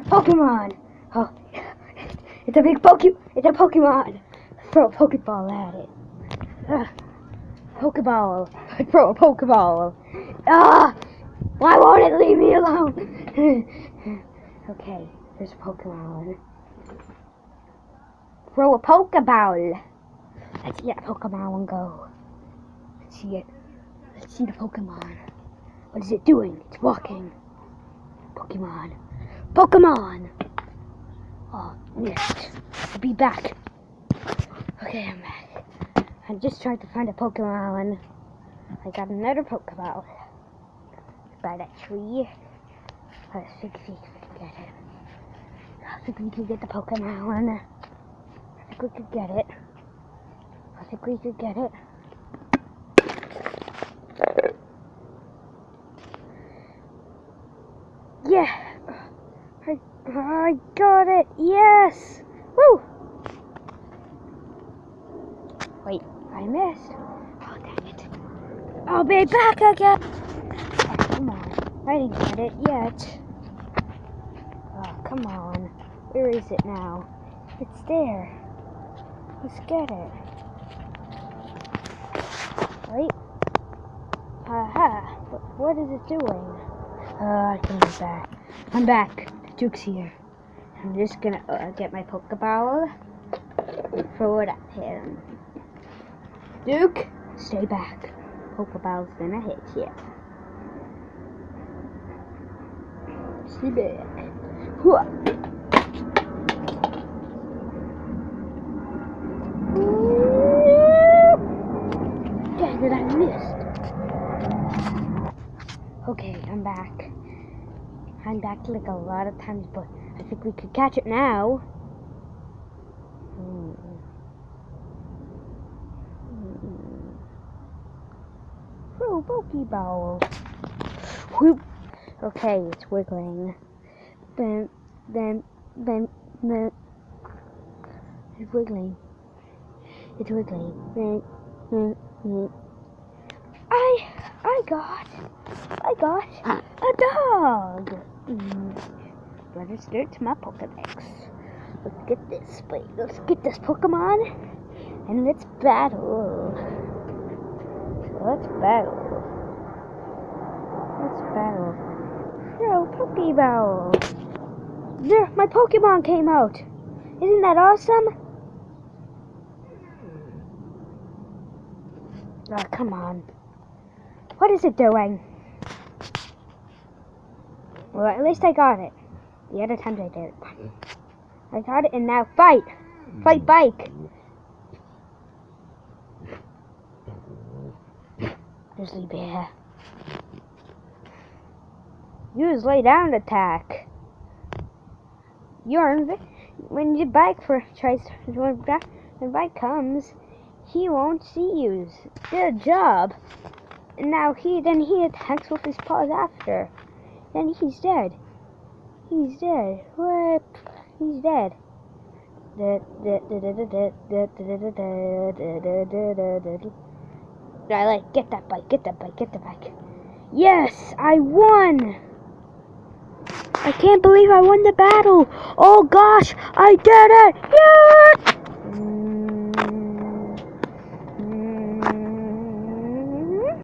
Pokemon! Oh, it's a big It's a Pokemon! Throw a Pokeball at it. Pokeball. Throw a Pokeball. Ah! Why won't it leave me alone? Okay, there's a Pokemon. Throw a Pokeball. Let's get a Pokemon go. Let's see it. Let's see the Pokemon. What is it doing? It's walking. Pokemon. Pokemon! Oh, missed. I'll be back. Okay, I'm back. I'm just trying to find a Pokemon. I got another Pokeball. By that tree. Let's see if we can get it. I think we can get the Pokemon. I think we could get it. I think we could get it. Yeah! I got it! Yes! Woo! Wait, I missed. Oh, dang it. I'll be back again! Oh, come on. I didn't get it yet. Oh, come on. Where is it now? It's there. Let's get it. Wait. Aha! What is it doing? I can be back. I'm back. Duke's here. I'm just gonna get my Pokeball and throw it at him. Duke, stay back. Pokeball's gonna hit you. Stay back. Hooah. Dang it, I missed. Okay, I'm back. I'm back like a lot of times, but I think we could catch it now. Oh, Pokeball. Whoop. Okay, it's wiggling. Then. It's wiggling. It's wiggling. I got a dog. Registered to my Pokedex. Let's get this, wait, let's get this Pokemon and let's battle. Let's battle. Throw Pokeball. There, my Pokemon came out. Isn't that awesome? Oh, come on. What is it doing? Well, at least I got it. The other times I did. I got it, and now fight! Fight bike! Grizzly bear. Use lay down attack. When your bike when the bike comes, he won't see you. Good job. And now he attacks with his paws after. Then he's dead. He's dead. What? He's dead. Get that bike. Yes, I won! I can't believe I won the battle! Oh gosh, I did it! Yeah!